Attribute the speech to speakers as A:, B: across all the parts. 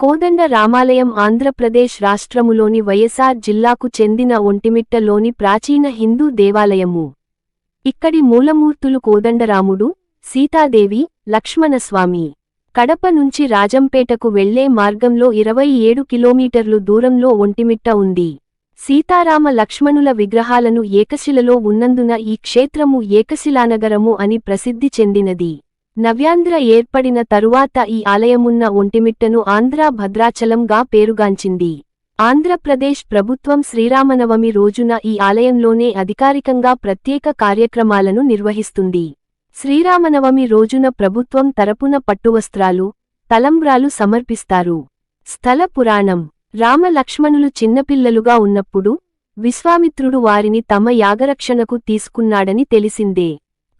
A: కోదండ రామాలయం ఆంధ్రప్రదేశ్ రాష్ట్రములోని వైఎస్ఆర్ జిల్లాకు చెందిన ఒంటిమిట్టలోని ప్రాచీన హిందూ దేవాలయము. ఇక్కడి మూలమూర్తులు కోదండరాముడు, సీతాదేవి, లక్ష్మణస్వామి. కడప నుంచి రాజంపేటకు వెళ్లే మార్గంలో 27 కిలోమీటర్లు దూరంలో ఒంటిమిట్ట ఉంది. సీతారామ లక్ష్మణుల విగ్రహాలను ఏకశిలలో ఉన్నందున ఈ క్షేత్రము ఏకశిలానగరము అని ప్రసిద్ధి చెందినది. నవ్యాంధ్ర ఏర్పడిన తరువాత ఈ ఆలయమున్న ఒంటిమిట్టను ఆంధ్ర భద్రాచలంగా పేరుగాంచింది. ఆంధ్రప్రదేశ్ ప్రభుత్వం శ్రీరామనవమి రోజున ఈ ఆలయంలోనే అధికారికంగా ప్రత్యేక కార్యక్రమాలను నిర్వహిస్తుంది. శ్రీరామనవమి రోజున ప్రభుత్వం తరపున పట్టువస్త్రాలు, తలంబ్రాలు సమర్పిస్తారు. స్థల పురాణం. రామ లక్ష్మణులు చిన్నపిల్లలుగా ఉన్నప్పుడు విశ్వామిత్రుడు వారిని తమ యాగరక్షణకు తీసుకున్నాడని తెలిసిందే.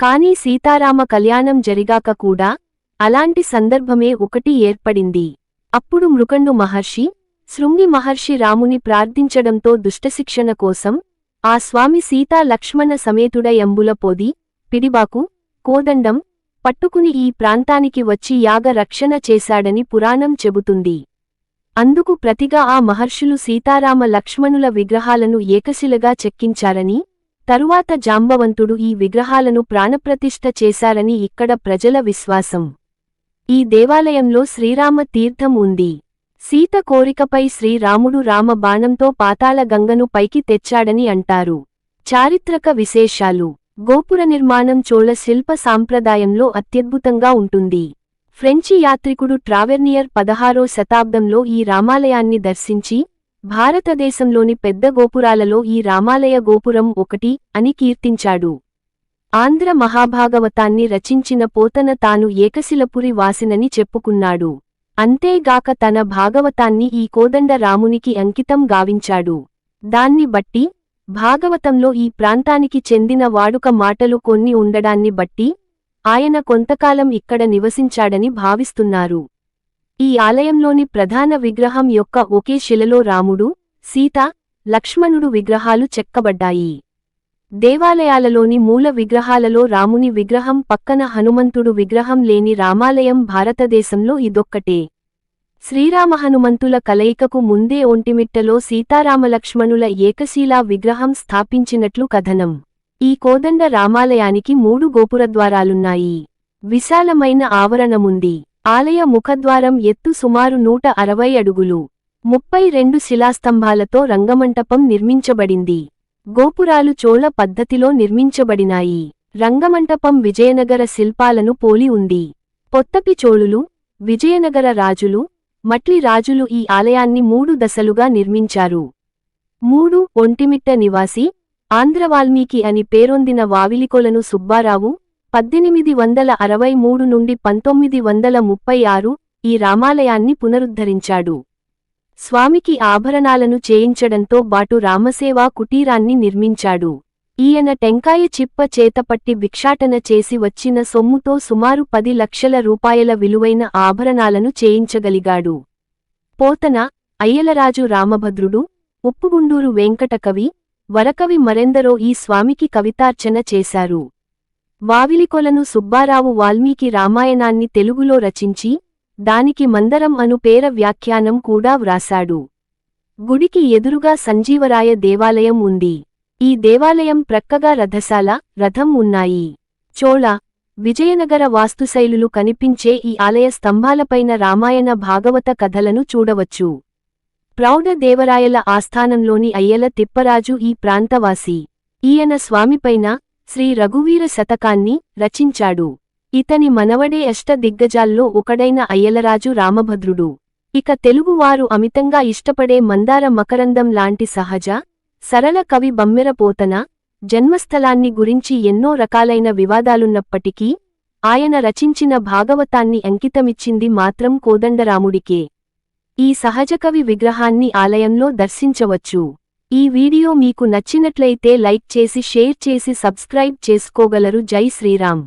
A: కానీ సీతారామ కళ్యాణం జరిగాక కూడా అలాంటి సందర్భమే ఒకటి ఏర్పడింది. అప్పుడు మృకండు మహర్షి, శృంగి మహర్షి రాముని ప్రార్థించడంతో దుష్టశిక్షణ కోసం ఆ స్వామి సీతా లక్ష్మణ సమేతుడై అంబుల పొది, పిడిబాకు, కోదండం పట్టుకుని ఈ ప్రాంతానికి వచ్చి యాగ రక్షణ చేశాడని పురాణం చెబుతుంది. అందుకు ప్రతిగా ఆ మహర్షులు సీతారామ లక్ష్మణుల విగ్రహాలను ఏకశిలగా చెక్కించారని, తరువాత జాంబవంతుడు ఈ విగ్రహాలను ప్రాణప్రతిష్ఠ చేశారని ఇక్కడ ప్రజల విశ్వాసం. ఈ దేవాలయంలో శ్రీరామ తీర్థం ఉంది. సీత కోరికపై శ్రీరాముడు రామ బాణంతో పాతాళ గంగను పైకి తెచ్చాడని అంటారు. చారిత్రక విశేషాలు. గోపుర నిర్మాణం చోళ శిల్ప సాంప్రదాయంలో అత్యద్భుతంగా ఉంటుంది. ఫ్రెంచి యాత్రికుడు ట్రావెర్నియర్ 16వ శతాబ్దంలో ఈ రామాలయాన్ని దర్శించి, భారతదేశంలోని పెద్ద గోపురాలలో ఈ రామాలయ గోపురం ఒకటి అని కీర్తించాడు. ఆంధ్ర మహాభాగవతాన్ని రచించిన పోతన తాను ఏకశిలపురి వాసినని చెప్పుకున్నాడు. అంతేగాక తన భాగవతాన్ని ఈ కోదండ రామునికి అంకితం గావించాడు. దాన్ని బట్టి భాగవతంలో ఈ ప్రాంతానికి చెందిన వాడుక మాటలు కొన్ని ఉండడాన్ని బట్టి ఆయన కొంతకాలం ఇక్కడ నివసించాడని భావిస్తున్నారు. ఈ ఆలయంలోని ప్రధాన విగ్రహం యొక్క ఒకే శిలలో రాముడు, సీత, లక్ష్మణుడు విగ్రహాలు చెక్కబడ్డాయి. దేవాలయాలలోని మూల విగ్రహాలలో రాముని విగ్రహం పక్కన హనుమంతుడు విగ్రహం లేని రామాలయం భారతదేశంలో ఇదొక్కటే. శ్రీరామహనుమంతుల కలయికకు ముందే ఒంటిమిట్టలో సీతారామలక్ష్మణుల ఏకశీలా విగ్రహం స్థాపించినట్లు కథనం. ఈ కోదండ రామాలయానికి 3 గోపురద్వారాలున్నాయి. విశాలమైన ఆవరణముంది. ఆలయ ముఖద్వారం ఎత్తు సుమారు 160 అడుగులు. 32 శిలాస్తంభాలతో రంగమంటపం నిర్మించబడింది. గోపురాలు చోళ పద్ధతిలో నిర్మించబడినాయి. రంగమంటపం విజయనగర శిల్పాలను పోలి ఉంది. పొత్తపి చోళులు, విజయనగర రాజులు, మట్లి రాజులు ఈ ఆలయాన్ని 3 దశలుగా నిర్మించారు. 3. ఒంటిమిట్ట నివాసి, ఆంధ్రవాల్మీకి అని పేరొందిన వావిలికొలను సుబ్బారావు 1863 నుండి 1936 ఈ రామాలయాన్ని పునరుద్ధరించాడు. స్వామికి ఆభరణాలను చేయించడంతో బాటు రామసేవా కుటీరాన్ని నిర్మించాడు. ఈయన టెంకాయ చిప్ప చేతపట్టి భిక్షాటన చేసి వచ్చిన సొమ్ముతో సుమారు 10 లక్షల రూపాయల విలువైన ఆభరణాలను చేయించగలిగాడు. పోతన, అయ్యలరాజు రామభద్రుడు, ఉప్పుగుండూరు వెంకటకవి, వరకవి మరెందరో ఈ స్వామికి కవితార్చన చేశారు. వావిలికొలను సుబ్బారావు వాల్మీకి రామాయణాన్ని తెలుగులో రచించి, దానికి మందరం అను పేర వ్యాఖ్యానం కూడా వ్రాసాడు. గుడికి ఎదురుగా సంజీవరాయ దేవాలయం ఉంది. ఈ దేవాలయం ప్రక్కగా రథశాల, రథం ఉన్నాయి. చోళ, విజయనగర వాస్తుశైలులు కనిపించే ఈ ఆలయ స్తంభాలపైన రామాయణ భాగవత కథలను చూడవచ్చు. ప్రౌఢ దేవరాయల ఆస్థానంలోని అయ్యల తిప్పరాజు ఈ ప్రాంతవాసి. ఈయన స్వామిపైన శ్రీ రఘువీర శతకాన్ని రచించాడు. ఇతని మనవడే అష్ట దిగ్గజాల్లో ఒకడైన అయ్యలరాజు రామభద్రుడు. ఇక తెలుగువారు అమితంగా ఇష్టపడే మందార మకరందం లాంటి సహజ, సరళ కవి బమ్మెర పోతన జన్మస్థలాన్ని గురించి ఎన్నో రకాలైన వివాదాలున్నప్పటికీ ఆయన రచించిన భాగవతాన్ని అంకితమిచ్చింది మాత్రం కోదండరాముడికే. ఈ సహజకవి విగ్రహాన్ని ఆలయంలో దర్శించవచ్చు. ఈ వీడియో మీకు నచ్చినట్లయితే లైక్ చేసి షేర్ చేసి సబ్స్క్రైబ్ చేసుకోగలరు. జై శ్రీరామ్.